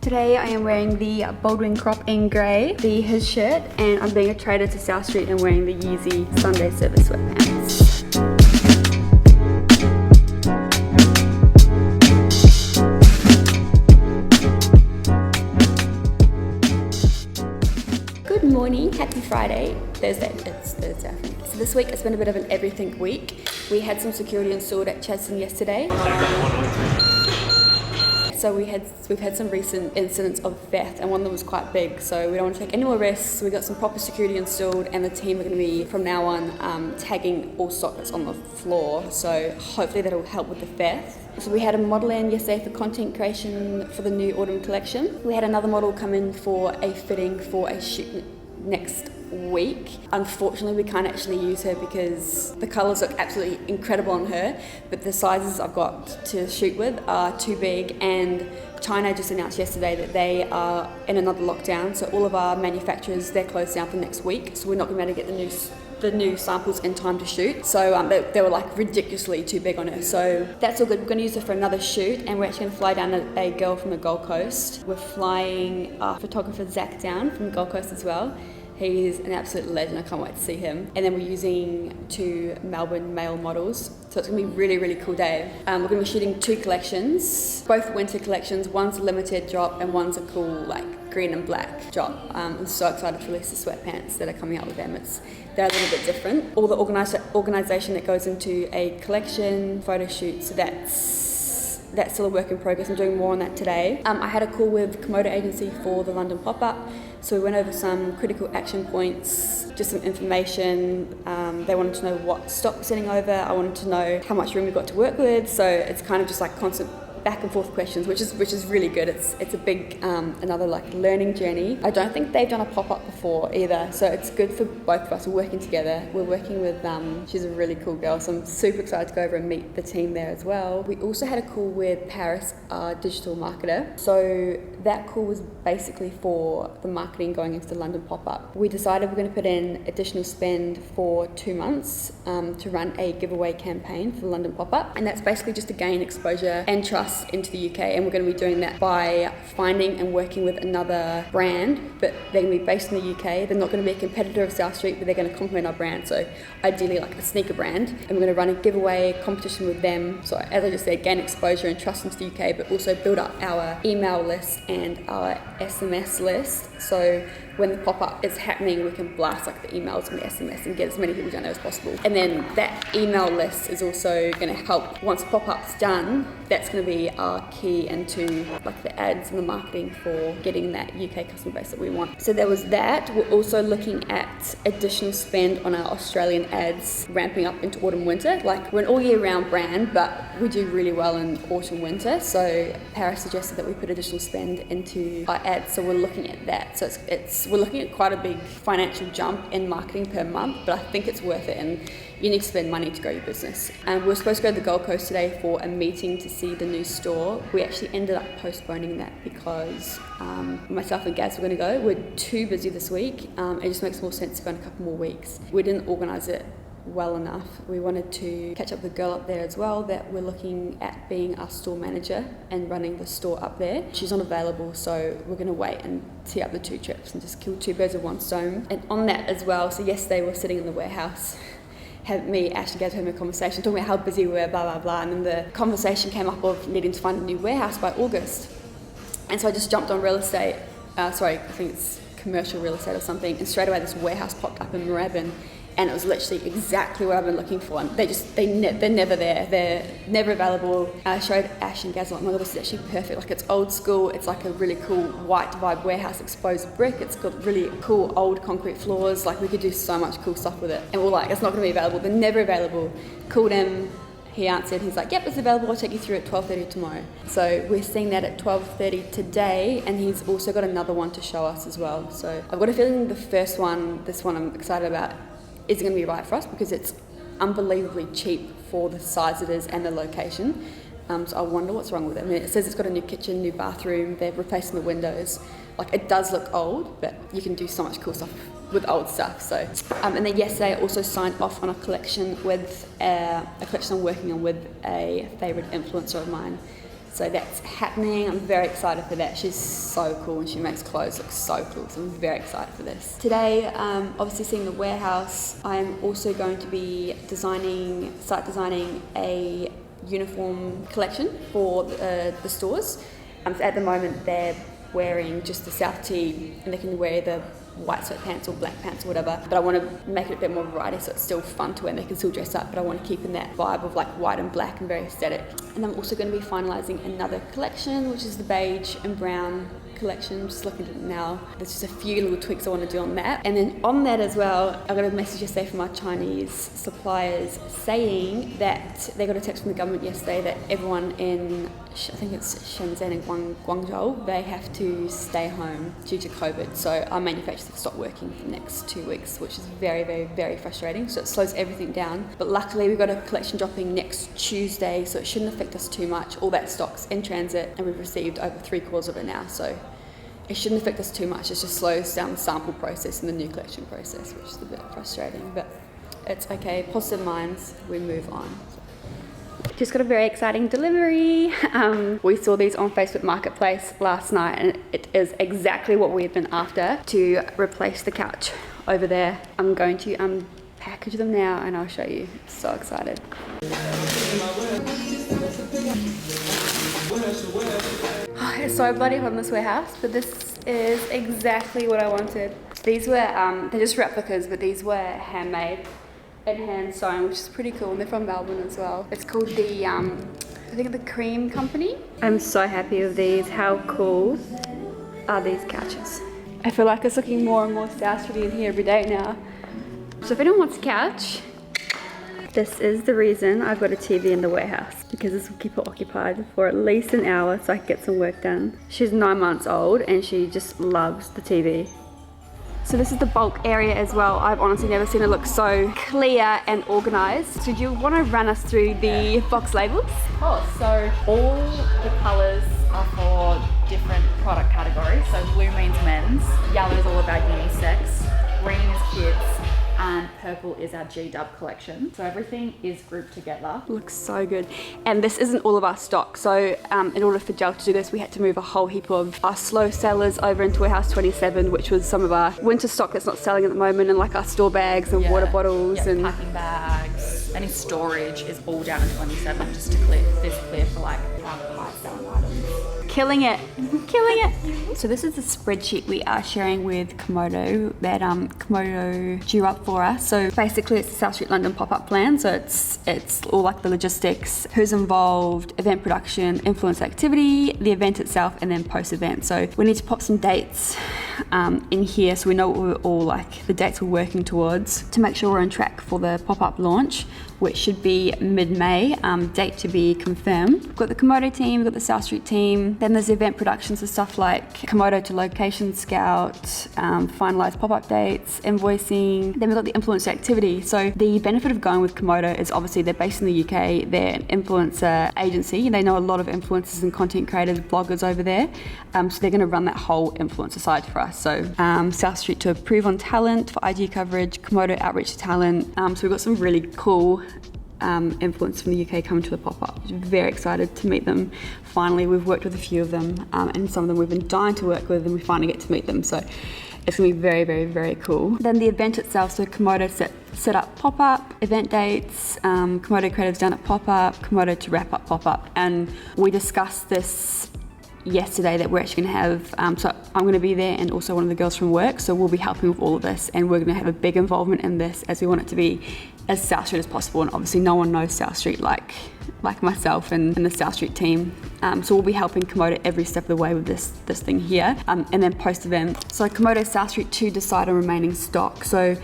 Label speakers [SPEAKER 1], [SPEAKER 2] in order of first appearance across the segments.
[SPEAKER 1] Today I am wearing the Baldwin crop in grey, the his shirt, and I'm being a trader to South Street and wearing the Yeezy Sunday service sweatpants. Good morning, happy Friday, Thursday, it's Thursday I think. So this week it's been a bit of an everything week. We had some security installed at Chadstone yesterday. So we've had some recent incidents of theft, and one of them was quite big, so we don't want to take any more risks. We got some proper security installed, and the team are going to be, from now on, tagging all sockets on the floor, so hopefully that'll help with the theft. So we had a model in yesterday for content creation for the new autumn collection. We had another model come in for a fitting for a shoot next week. Unfortunately, we can't actually use her because the colours look absolutely incredible on her, but the sizes I've got to shoot with are too big, and China just announced yesterday that they are in another lockdown, so all of our manufacturers, they're closed down for next week, so we're not going to be able to get the new samples in time to shoot. So they were like ridiculously too big on her, so that's all good. We're going to use her for another shoot, and we're actually going to fly down a girl from the Gold Coast. We're flying our photographer Zach down from the Gold Coast as well. He's an absolute legend, I can't wait to see him. And then we're using 2 Melbourne male models, so it's gonna be a really, really cool day. We're gonna be shooting 2 collections, both winter collections. One's a limited drop and one's a cool like green and black drop. I'm so excited to release the sweatpants that are coming out with them. They're a little bit different. All the organisation that goes into a collection, photo shoot, so that's still a work in progress. I'm doing more on that today. I had a call with Komodo Agency for the London pop-up, so we went over some critical action points, just some information. They wanted to know what stock we're sending over. I wanted to know how much room we've got to work with, so it's kind of just like constant back and forth questions, which is really good. It's a big another like learning journey. I don't think they've done a pop-up before either, so it's good for both of us. We're working together. We're working with she's a really cool girl, so I'm super excited to go over and meet the team there as well. We also had a call with Paris, our digital marketer. So that call was basically for the marketing going into the London pop-up. We decided we're going to put in additional spend for 2 months to run a giveaway campaign for the London pop-up, and that's basically just to gain exposure and trust into the UK, and we're going to be doing that by finding and working with another brand, but they're going to be based in the UK. They're not going to be a competitor of South Street, but they're going to complement our brand, so ideally like a sneaker brand, and we're going to run a giveaway competition with them. So as I just said, gain exposure and trust into the UK, but also build up our email list and our SMS list, so when the pop-up is happening, we can blast like the emails and the SMS and get as many people down there as possible. And then that email list is also going to help, once the pop-up's done, that's going to be our key into like the ads and the marketing for getting that UK customer base that we want. So there was that. We're also looking at additional spend on our Australian ads, ramping up into autumn winter. Like, we're an all year round brand, but we do really well in autumn winter. So Paris suggested that we put additional spend into our ads, so we're looking at that. So we're looking at quite a big financial jump in marketing per month, but I think it's worth it, and you need to spend money to grow your business. And we're supposed to go to the Gold Coast today for a meeting to see the new store. We actually ended up postponing that because myself and Gaz were going to go. We're too busy this week. It just makes more sense to go in a couple more weeks. We didn't organise it well enough. We wanted to catch up with the girl up there as well that we're looking at being our store manager and running the store up there. She's not available, so we're going to wait and tee up the 2 trips and just kill 2 birds with one stone. And on that as well, so yesterday we're sitting in the warehouse, me, Ash and Gaz having a conversation, talking about how busy we were, blah, blah, blah, and then the conversation came up of needing to find a new warehouse by August. And so I just jumped on real estate, I think it's commercial real estate or something, and straight away this warehouse popped up in Moorabbin, and it was literally exactly what I've been looking for. And they're never there. They're never available. I showed Ash and Gaz, like, oh my God, this is actually perfect. Like, it's old school. It's like a really cool white vibe warehouse, exposed brick. It's got really cool old concrete floors. Like, we could do so much cool stuff with it. And we're like, it's not going to be available. They're never available. Called him. He answered. He's like, yep, it's available. I'll take you through at 12:30 tomorrow. So we're seeing that at 12:30 today, and he's also got another one to show us as well. So I've got a feeling the first one, this one I'm excited about, is going to be right for us because it's unbelievably cheap for the size it is and the location. So I wonder what's wrong with it. I mean, it says it's got a new kitchen, new bathroom, they're replacing the windows. Like, it does look old, but you can do so much cool stuff with old stuff. So, and then yesterday I also signed off on a collection with a collection I'm working on with a favourite influencer of mine. So that's happening. I'm very excited for that. She's so cool and she makes clothes look so cool. So I'm very excited for this. Today, obviously seeing the warehouse, I'm also going to be start designing a uniform collection for the stores. So at the moment they're wearing just the SOUTH.ST and they can wear the white sweatpants or black pants or whatever, but I want to make it a bit more variety so it's still fun to wear and they can still dress up, but I want to keep in that vibe of like white and black and very aesthetic. And I'm also going to be finalising another collection, which is the beige and brown collection. Just looking at it now, there's just a few little tweaks I want to do on that. And then on that as well, I got a message yesterday from our Chinese suppliers saying that they got a text from the government yesterday that everyone in, I think it's Shenzhen and Guangzhou, they have to stay home due to COVID. So our manufacturers have stopped working for the next 2 weeks, which is very, very, very frustrating. So it slows everything down. But luckily we've got a collection dropping next Tuesday, so it shouldn't affect us too much. All that stock's in transit and we've received over 3/4 of it now. So it shouldn't affect us too much. It just slows down the sample process and the new collection process, which is a bit frustrating, but it's okay. Positive minds, we move on. Just got a very exciting delivery. We saw these on Facebook Marketplace last night and it is exactly what we've been after to replace the couch over there. I'm going to package them now and I'll show you. So excited. It's so bloody hot in this warehouse, but this is exactly what I wanted. These were, they're just replicas, but these were handmade and hand sewn, which is pretty cool. And they're from Melbourne as well. It's called the, I think the Cream Company. I'm so happy with these. How cool are these couches? I feel like it's looking more and more South Street in here every day now. So if anyone wants a couch, this is the reason I've got a TV in the warehouse, because this will keep her occupied for at least an hour so I can get some work done. She's 9 months old and she just loves the TV. So this is the bulk area as well. I've honestly never seen it look so clear and organised. Did you want to run us through the box labels?
[SPEAKER 2] Of course. So all the colours are for different product categories. So blue means men's, yellow is all about unisex, green is kids, and purple is our G-Dub collection. So everything is grouped together.
[SPEAKER 1] Looks so good. And this isn't all of our stock. So in order for Gel to do this, we had to move a whole heap of our slow sellers over into warehouse 27, which was some of our winter stock that's not selling at the moment, and like our store bags and water bottles and
[SPEAKER 2] packing bags. Any storage is all down in 27 just to clear for like our high selling items.
[SPEAKER 1] Killing it, killing it. So this is the spreadsheet we are sharing with Komodo that Komodo drew up for us. So basically it's the South Street London pop-up plan. So it's all like the logistics, who's involved, event production, influence activity, the event itself, and then post-event. So we need to pop some dates in here so we know what we're all like, the dates we're working towards to make sure we're on track for the pop-up launch, which should be mid-May, date to be confirmed. We've got the Komodo team, we've got the South Street team, then there's the event productions and stuff like Komodo to location scout, finalise pop-up dates, invoicing, then we've got the influencer activity. So the benefit of going with Komodo is obviously they're based in the UK, they're an influencer agency, they know a lot of influencers and content creators, bloggers over there, so they're gonna run that whole influencer side for us. So South Street to approve on talent for IG coverage, Komodo outreach to talent, so we've got some really cool influencers from the UK coming to the pop-up. Very excited to meet them. Finally, we've worked with a few of them and some of them we've been dying to work with and we finally get to meet them. So it's gonna be very, very, very cool. Then the event itself, so Komodo set up pop-up, event dates, Komodo creatives down at pop-up, Komodo to wrap up pop-up. And we discussed this yesterday that we're actually going to have, so I'm going to be there and also one of the girls from work, so we'll be helping with all of this and we're going to have a big involvement in this as we want it to be as South Street as possible, and obviously no one knows South Street like myself and the South Street team, so we'll be helping Komodo every step of the way with this thing here, and then post-event. So Komodo South Street to decide on remaining stock, so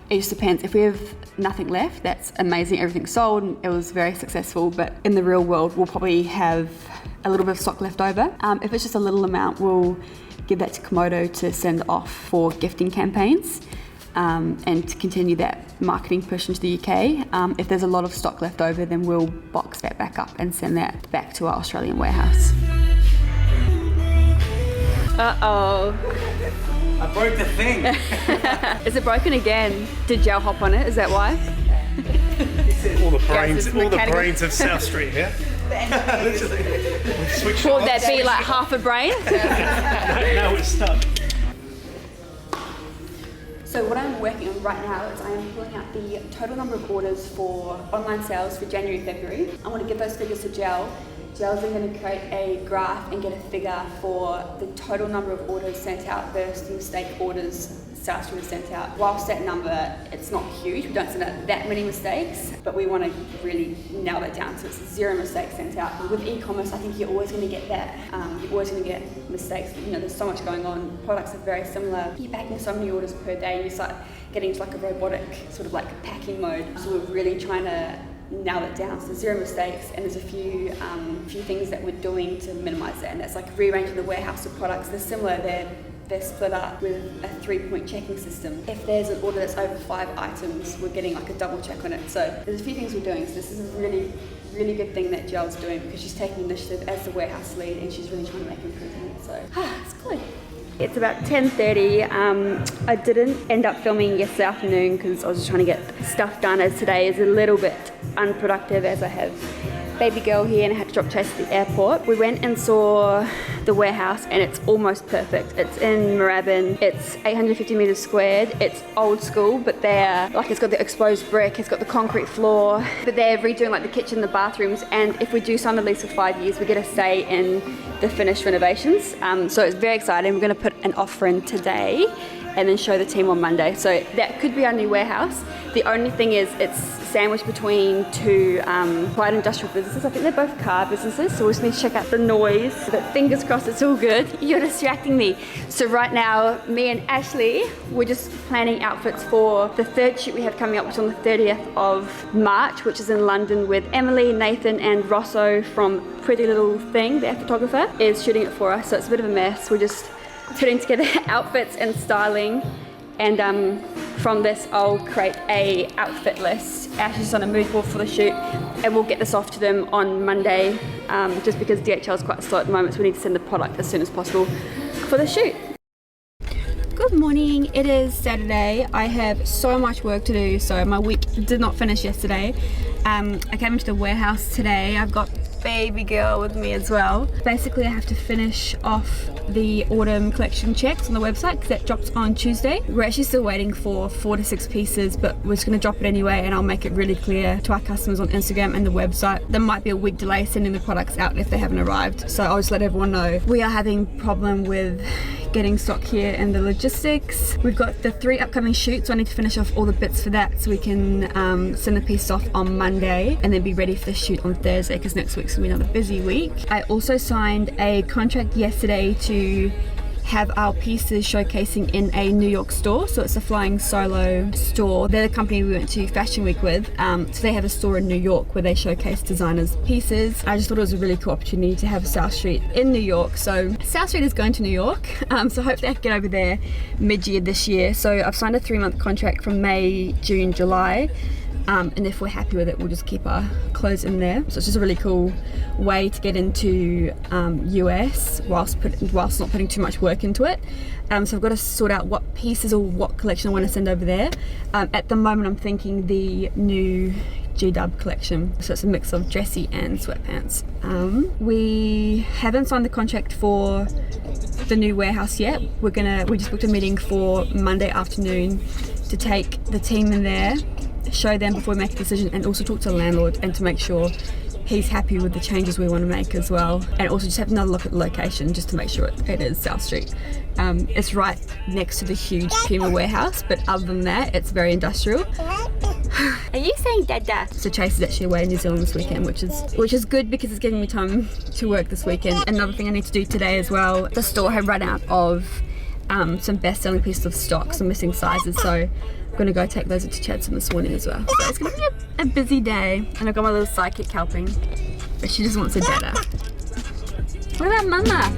[SPEAKER 1] it just depends. If we have nothing left, that's amazing, everything's sold, it was very successful, but in the real world we'll probably have a little bit of stock left over. If it's just a little amount, we'll give that to Komodo to send off for gifting campaigns and to continue that marketing push into the UK. If there's a lot of stock left over, then we'll box that back up and send that back to our Australian warehouse. Uh-oh.
[SPEAKER 3] I broke the thing.
[SPEAKER 1] Is it broken again? Did Gel hop on it? Is that why?
[SPEAKER 3] All the brains of South Street here.
[SPEAKER 1] Would that be like half a brain?
[SPEAKER 4] Now it's stuck.
[SPEAKER 1] So what I'm working on right now is I am pulling out the total number of orders for online sales for January, February. I want to give those figures to Gel. Gel's then going to create a graph and get a figure for the total number of orders sent out versus the mistake orders South Street has sent out. Whilst that number, it's not huge, we don't send out that many mistakes, but we want to really nail that down so it's 0 mistakes sent out. But with e-commerce, I think you're always going to get that. You're always going to get mistakes. You know, there's so much going on. Products are very similar. You're packing so many orders per day, and you start getting into like a robotic sort of like packing mode. So we're really trying to nail it down. So 0 mistakes, and there's a few things that we're doing to minimise that, and that's like rearranging the warehouse of products. They're similar. They're split up with a 3-point checking system. If there's an order that's over 5 items, we're getting like a double check on it. So there's a few things we're doing. So this is a really, really good thing that Gel's doing because she's taking initiative as the warehouse lead and she's really trying to make improvements. So it's good. It's about 10:30. I didn't end up filming yesterday afternoon because I was just trying to get stuff done, as today is a little bit unproductive as I have baby girl here and I had to drop Chase at the airport. We went and saw the warehouse and it's almost perfect. It's in Moorabbin. It's 850 metres squared. It's old school, but they're like, it's got the exposed brick, it's got the concrete floor, but they're redoing like the kitchen, the bathrooms, and if we do sign a lease for 5 years, we get a say in the finished renovations. So it's very exciting. We're going to put an offer in today and then show the team on Monday. So that could be our new warehouse. The only thing is it's sandwiched between 2 quite industrial businesses. I think they're both car businesses, so we just need to check out the noise. But fingers crossed it's all good. You're distracting me. So right now, me and Ashley, we're just planning outfits for the 3rd shoot we have coming up, which is on the 30th of March, which is in London with Emily, Nathan and Rosso from Pretty Little Thing, their photographer, is shooting it for us. So it's a bit of a mess. We're just putting together outfits and styling, and from this I'll create a outfit list. Ashley's on a mood board for the shoot and we'll get this off to them on Monday, just because DHL is quite slow at the moment, so we need to send the product as soon as possible for the shoot. Good morning, it is Saturday. I have so much work to do, so my week did not finish yesterday. I came into the warehouse today. I've got baby girl with me as well. Basically I have to finish off the autumn collection checks on the website because that drops on Tuesday. We're actually still waiting for 4 to 6 pieces, but we're just going to drop it anyway, and I'll make it really clear to our customers on Instagram and the website. There might be a week delay sending the products out if they haven't arrived, so I'll just let everyone know. We are having a problem with getting stock here and the logistics. We've got the 3 upcoming shoots, so I need to finish off all the bits for that so we can send the piece off on Monday and then be ready for the shoot on Thursday, because next week's gonna be another busy week. I also signed a contract yesterday to have our pieces showcasing in a New York store. So it's a Flying Solo store. They're the company we went to Fashion Week with. So they have a store in New York where they showcase designers' pieces. I just thought it was a really cool opportunity to have South Street in New York. So South Street is going to New York. So hopefully I can get over there mid-year this year. So I've signed a 3-month contract from May, June, July. And if we're happy with it, we'll just keep our clothes in there. So it's just a really cool way to get into US whilst not putting too much work into it. So I've got to sort out what pieces or what collection I want to send over there. At the moment I'm thinking the new G-Dub collection. So it's a mix of dressy and sweatpants. We haven't signed the contract for the new warehouse yet. We just booked a meeting for Monday afternoon to take the team in there, show them before we make a decision, and also talk to the landlord and to make sure he's happy with the changes we want to make as well, and also just have another look at the location just to make sure it is South Street. It's right next to the huge Puma warehouse, but other than that it's very industrial. Are you saying dada? So Chase is actually away in New Zealand this weekend, which is good because it's giving me time to work this weekend. Another thing I need to do today as well, the store had run out of some best-selling pieces of stock, some missing sizes, so I'm going to go take those to Chadson this morning as well. So it's going to be a busy day, and I've got my little sidekick helping, but she just wants a dada. What about Mama?